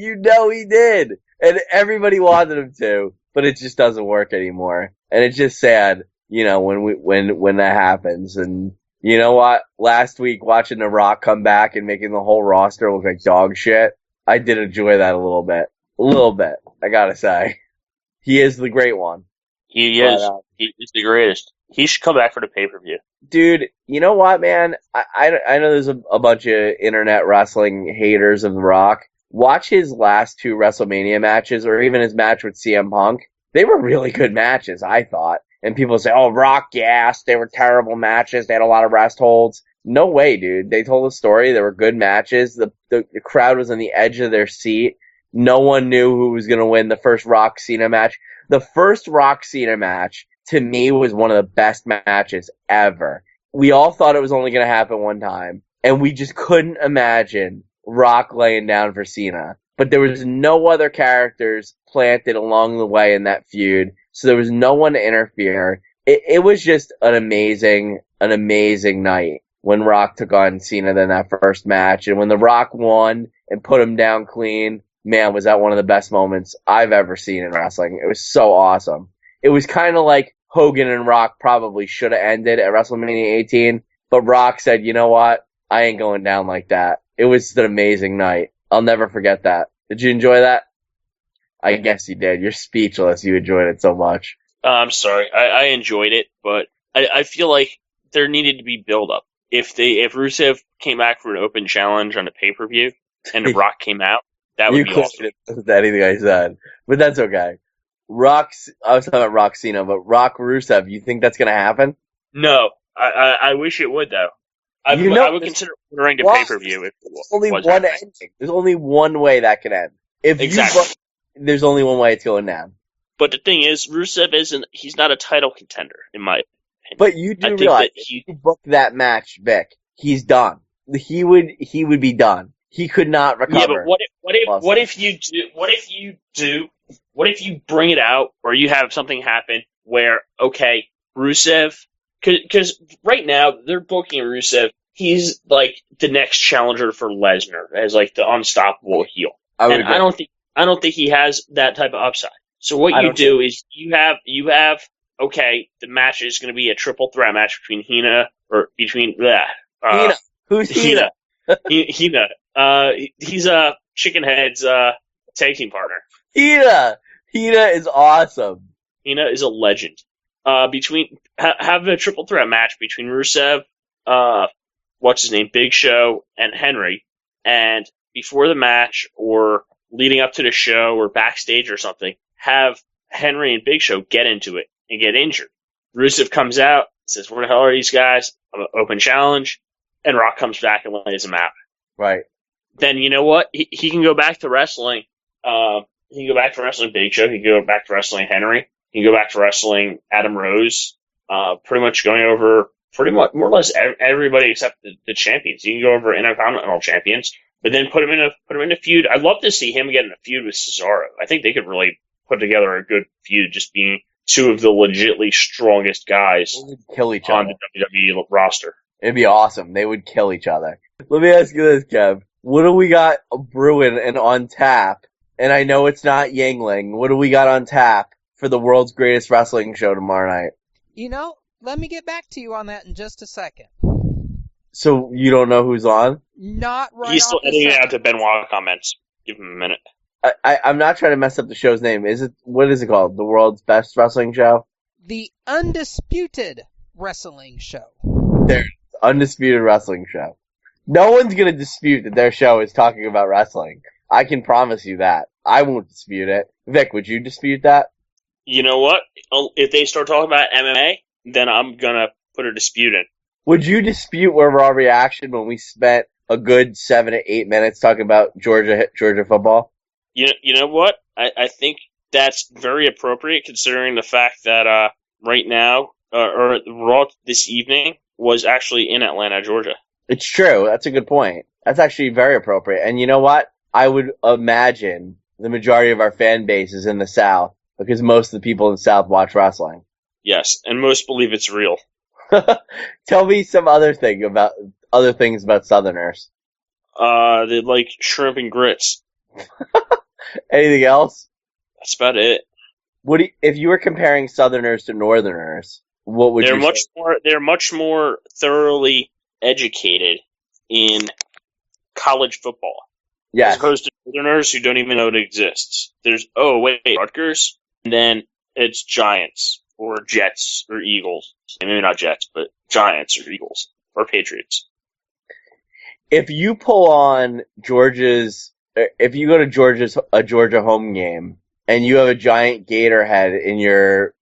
he did, and everybody wanted him to, but it just doesn't work anymore, and it's just sad, when that happens. And you know what? Last week, watching The Rock come back and making the whole roster look like dog shit, I did enjoy that a little bit. A little bit, I gotta say. He is the great one. He is. He is the greatest. He should come back for the pay-per-view. Dude, you know what, man? I know there's a bunch of internet wrestling haters of The Rock. Watch his last 2 WrestleMania matches, or even his match with CM Punk. They were really good matches, I thought. And people say, "Oh, Rock gas, they were terrible matches, they had a lot of rest holds." No way, dude. They told a story, they were good matches, the crowd was on the edge of their seat. No one knew who was going to win the first Rock Cena match. The first Rock Cena match, to me, was one of the best matches ever. We all thought it was only going to happen one time, and we just couldn't imagine Rock laying down for Cena. But there was no other characters planted along the way in that feud, so there was no one to interfere. It was just an amazing night when Rock took on Cena in that first match. And when The Rock won and put him down clean, man, was that one of the best moments I've ever seen in wrestling. It was so awesome. It was kind of like Hogan and Rock probably should have ended at WrestleMania 18, but Rock said, "You know what? I ain't going down like that." It was an amazing night. I'll never forget that. Did you enjoy that? I guess you did. You're speechless. You enjoyed it so much. I'm sorry. I enjoyed it, but I feel like there needed to be build-up. If Rusev came back for an open challenge on a pay-per-view and The Rock came out, that would be awesome. You couldn't listen to anything I said, but that's okay. I was talking about Rock Cena, but Rock Rusev, you think that's going to happen? No. I wish it would, though. I would consider ordering the pay-per-view if it was. Only one ending. There's only one way that can end. There's only one way it's going down. But the thing is, Rusev he's not a title contender, in my opinion. But you do realize, if you book that match, Vic, he's done. He would be done. He could not recover. Yeah, but what if you bring it out, or you have something happen where, okay, Rusev, because right now they're booking Rusev, he's like the next challenger for Lesnar as like the unstoppable heel. I don't think he has that type of upside. So what you do is you have okay, the match is going to be a triple threat match between Hina. Who's Hina? Hina. He's Chicken Head's tag team partner. Hina is awesome. Hina is a legend. Have a triple threat match between Rusev, what's his name, Big Show, and Henry, and before the match or leading up to the show or backstage or something, have Henry and Big Show get into it and get injured. Rusev comes out, says, "Where the hell are these guys? I'm an open challenge," and Rock comes back and lays him out. Right. Then you know what? He can go back to wrestling. He can go back to wrestling Big Show. He can go back to wrestling Henry. He can go back to wrestling Adam Rose. Pretty much going over pretty much more or less everybody except the champions. You can go over Intercontinental champions, but then put him in a feud. I'd love to see him get in a feud with Cesaro. I think they could really put together a good feud, just being two of the legitly strongest guys kill each on other. the WWE roster. It'd be awesome. They would kill each other. Let me ask you this, Kev. What do we got brewing and on tap? And I know it's not Yangling. What do we got on tap for the world's greatest wrestling show tomorrow night? Let me get back to you on that in just a second. So you don't know who's on? Not right. He's still editing out the Benoit comments. Give him a minute. I'm not trying to mess up the show's name. What is it called? The world's best wrestling show? The Undisputed Wrestling Show. There's Undisputed Wrestling Show. No one's going to dispute that their show is talking about wrestling. I can promise you that. I won't dispute it. Vic, would you dispute that? You know what? If they start talking about MMA, then I'm going to put a dispute in. Would you dispute where Raw Reaction when we spent a good 7 to 8 minutes talking about Georgia football? You know what? I think that's very appropriate considering the fact that right now, or Raw this evening was actually in Atlanta, Georgia. It's true. That's a good point. That's actually very appropriate. And you know what? I would imagine the majority of our fan base is in the South because most of the people in the South watch wrestling. Yes, and most believe it's real. Tell me some other things about Southerners. They like shrimp and grits. Anything else? That's about it. If you were comparing Southerners to Northerners, what would you say? They're much more thoroughly educated in college football. Yes. As opposed to Northerners who don't even know it exists. There's, Rutgers, and then it's Giants, or Jets, or Eagles. Maybe not Jets, but Giants, or Eagles, or Patriots. If you go to a Georgia home game, and you have a giant gator head in your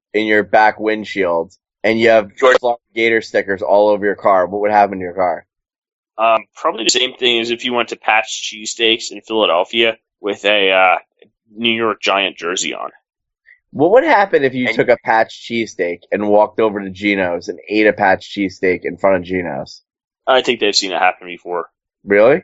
back windshield, and you have Georgia Gator stickers all over your car, what would happen to your car? Probably the same thing as if you went to Pat's Cheesesteaks in Philadelphia with a New York Giant jersey on. What would happen if you took a Pat's cheesesteak and walked over to Geno's and ate a Pat's cheesesteak in front of Geno's? I think they've seen it happen before. Really?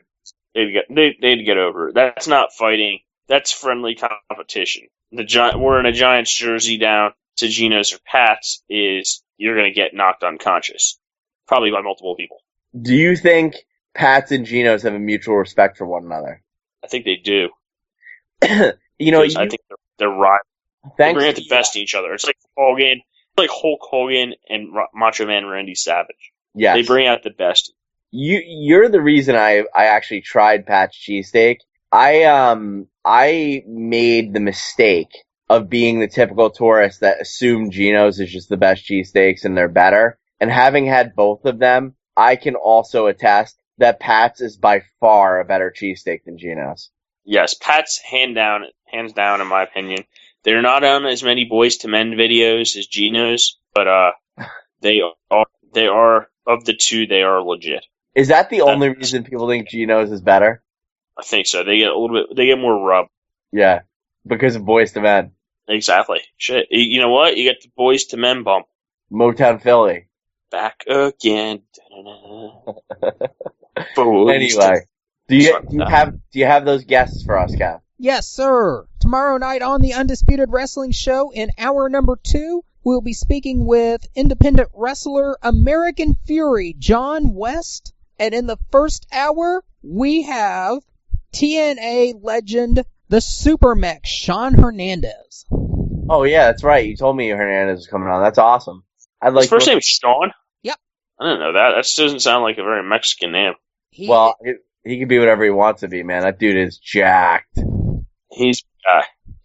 They'd get over it. That's not fighting. That's friendly competition. Wearing a Giants jersey down to Geno's or Pat's is you're going to get knocked unconscious. Probably by multiple people. Do you think Pat's and Geno's have a mutual respect for one another? I think they do. I think they're rivals. They bring out the best in each other. It's like Hulk Hogan and Macho Man Randy Savage. Yes. They bring out the best. You're the reason I actually tried Pat's cheesesteak. I made the mistake of being the typical tourist that assumed Geno's is just the best cheesesteaks and they're better. And having had both of them, I can also attest that Pat's is by far a better cheesesteak than Geno's. Yes, Pat's hands down, in my opinion. They're not on as many Boys to Men videos as Geno's, but they are of the two, they are legit. Is that the only reason people think Geno's is better? I think so. They get more rub. Yeah, because of Boys to Men. Exactly. Shit. You know what? You get the Boys to Men bump. Motown Philly. Back again. Anyway, do you have those guests for us, Kev? Yes, sir. Tomorrow night on the Undisputed Wrestling Show, in hour number 2, we'll be speaking with independent wrestler American Fury John West. And in the first hour, we have TNA legend, the Super Mech, Sean Hernandez. Oh, yeah, that's right. You told me Hernandez was coming on. That's awesome. His first name is Sean? Yep. I didn't know that. That doesn't sound like a very Mexican name. He can be whatever he wants to be, man. That dude is jacked. His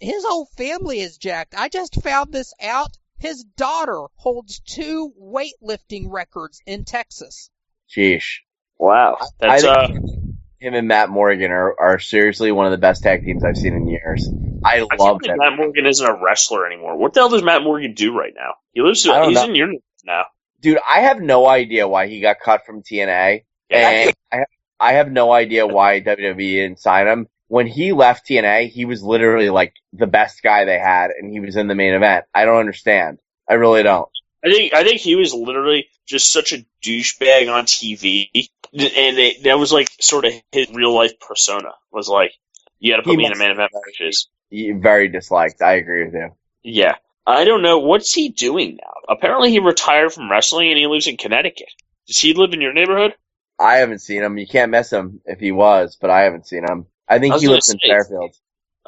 whole family is jacked. I just found this out. His daughter holds 2 weightlifting records in Texas. Sheesh. Wow. That's him and Matt Morgan are seriously one of the best tag teams I've seen in years. I love them. Matt Morgan isn't a wrestler anymore. What the hell does Matt Morgan do right now? He's in your now. Dude, I have no idea why he got cut from TNA. Yeah, and I have no idea why WWE didn't sign him. When he left TNA, he was literally like the best guy they had, and he was in the main event. I don't understand. I really don't. I think he was literally just such a douchebag on TV, and that was like sort of his real life persona. Was like, you got to put me in a main event matches. Very disliked. I agree with you. Yeah, I don't know what's he doing now. Apparently, he retired from wrestling and he lives in Connecticut. Does he live in your neighborhood? I haven't seen him. You can't miss him if he was, but I haven't seen him. I think he lives in Fairfield.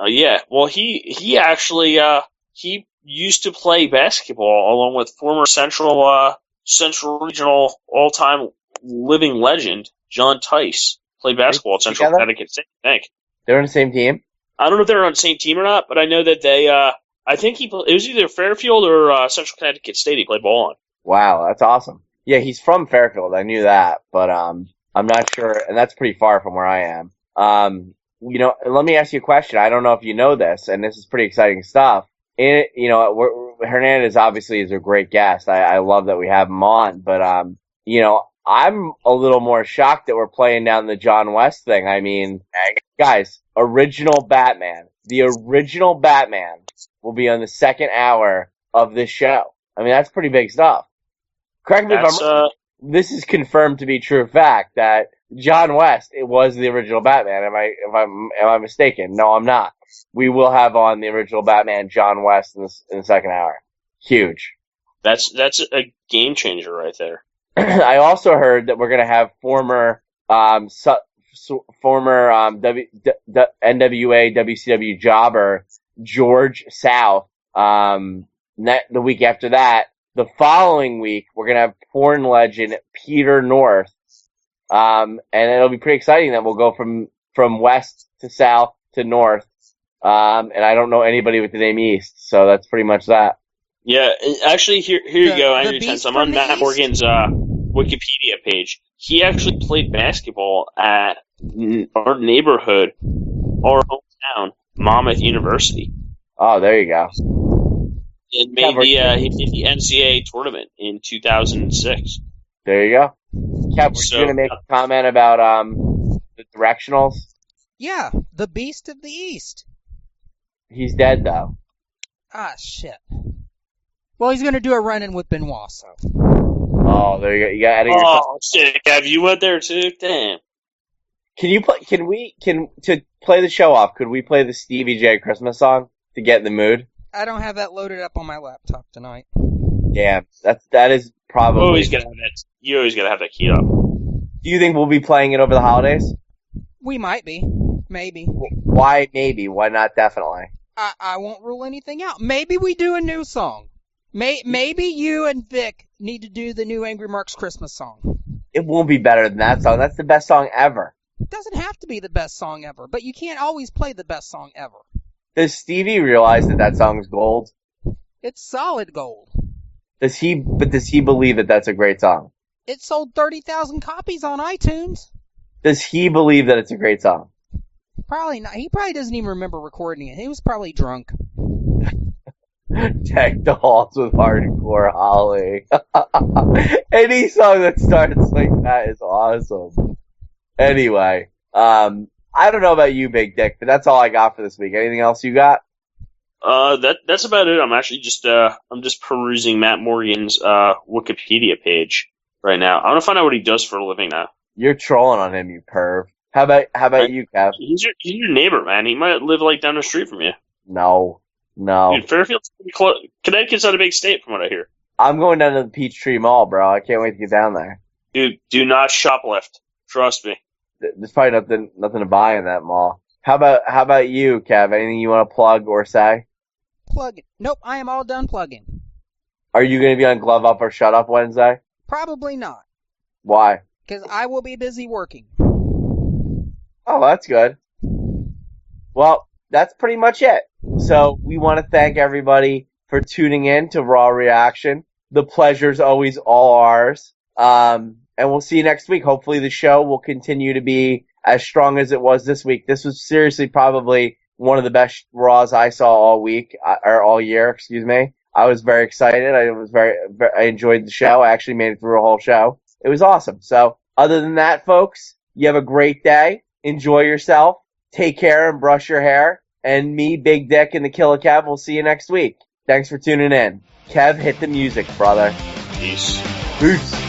Yeah. Well, he actually he used to play basketball along with former Central Regional all-time living legend John Tice. Played basketball at Central Connecticut State, I think. They're on the same team? I don't know if they're on the same team or not, but I know that they I think it was either Fairfield or Central Connecticut State he played ball on. Wow, that's awesome. Yeah, he's from Fairfield. I knew that, but I'm not sure, and that's pretty far from where I am. Let me ask you a question. I don't know if you know this, and this is pretty exciting stuff. Hernandez obviously is a great guest. I love that we have him on, but I'm a little more shocked that we're playing down the John West thing. I mean, guys, the original Batman will be on the second hour of this show. I mean, that's pretty big stuff. Correct me if I'm wrong. this is confirmed to be true fact that John West, it was the original Batman. Am I mistaken? No, I'm not. We will have on the original Batman, John West, in the second hour. Huge. That's a game changer right there. I also heard that we're gonna have former NWA WCW jobber George South. The week after that, the following week, we're gonna have porn legend Peter North. And it'll be pretty exciting that we'll go from west to south to north. And I don't know anybody with the name East, so that's pretty much that. Yeah, actually, here you go, Angry Tense. I'm on Matt Morgan's Wikipedia page. He actually played basketball at our neighborhood, our hometown, Monmouth University. Oh, there you go. And he did the NCAA tournament in 2006. There you go. Kev, were you going to make a comment about the directionals? Yeah, the Beast of the East. He's dead, though. Ah, shit. Well, he's going to do a run-in with Benoit, so. Oh, there you go. You got adding shit, Kev, you went there too? Damn. To play the show off, could we play the Stevie J Christmas song to get in the mood? I don't have that loaded up on my laptop tonight. Yeah, that is probably. You always gotta have that keyed up. Do you think we'll be playing it over the holidays? We might be. Maybe. Why maybe? Why not definitely? I won't rule anything out. Maybe we do a new song. Maybe you and Vic need to do the new Angry Marks Christmas song. It won't be better than that song. That's the best song ever. It doesn't have to be the best song ever, but you can't always play the best song ever. Does Stevie realize that song's gold? It's solid gold. Does he believe that that's a great song? It sold 30,000 copies on iTunes. Does he believe that it's a great song? Probably not. He probably doesn't even remember recording it. He was probably drunk. Deck the halls with hardcore Holly. Any song that starts like that is awesome. Anyway, I don't know about you, Big Dick, but that's all I got for this week. Anything else you got? That's about it. I'm actually just perusing Matt Morgan's Wikipedia page right now. I want to find out what he does for a living now. You're trolling on him, you perv. How about you, Kev? He's your neighbor, man. He might live like down the street from you. No. Dude, Fairfield's pretty close. Connecticut's not a big state, from what I hear. I'm going down to the Peachtree Mall, bro. I can't wait to get down there. Dude, do not shoplift. Trust me. There's probably nothing to buy in that mall. How about you, Kev? Anything you want to plug or say? Plug. Nope, I am all done plugging. Are you going to be on Glove Up or Shut Up Wednesday? Probably not. Why? Because I will be busy working. Oh, that's good. Well, that's pretty much it. So we want to thank everybody for tuning in to Raw Reaction. The pleasure's always all ours. And we'll see you next week. Hopefully the show will continue to be as strong as it was this week. This was seriously probably one of the best Raws I saw all week, or all year, excuse me. I was very excited. I enjoyed the show. I actually made it through a whole show. It was awesome. So other than that, folks, you have a great day. Enjoy yourself. Take care and brush your hair. And me, Big Dick, and the Killer Kev will see you next week. Thanks for tuning in. Kev, hit the music, brother. Peace. Peace.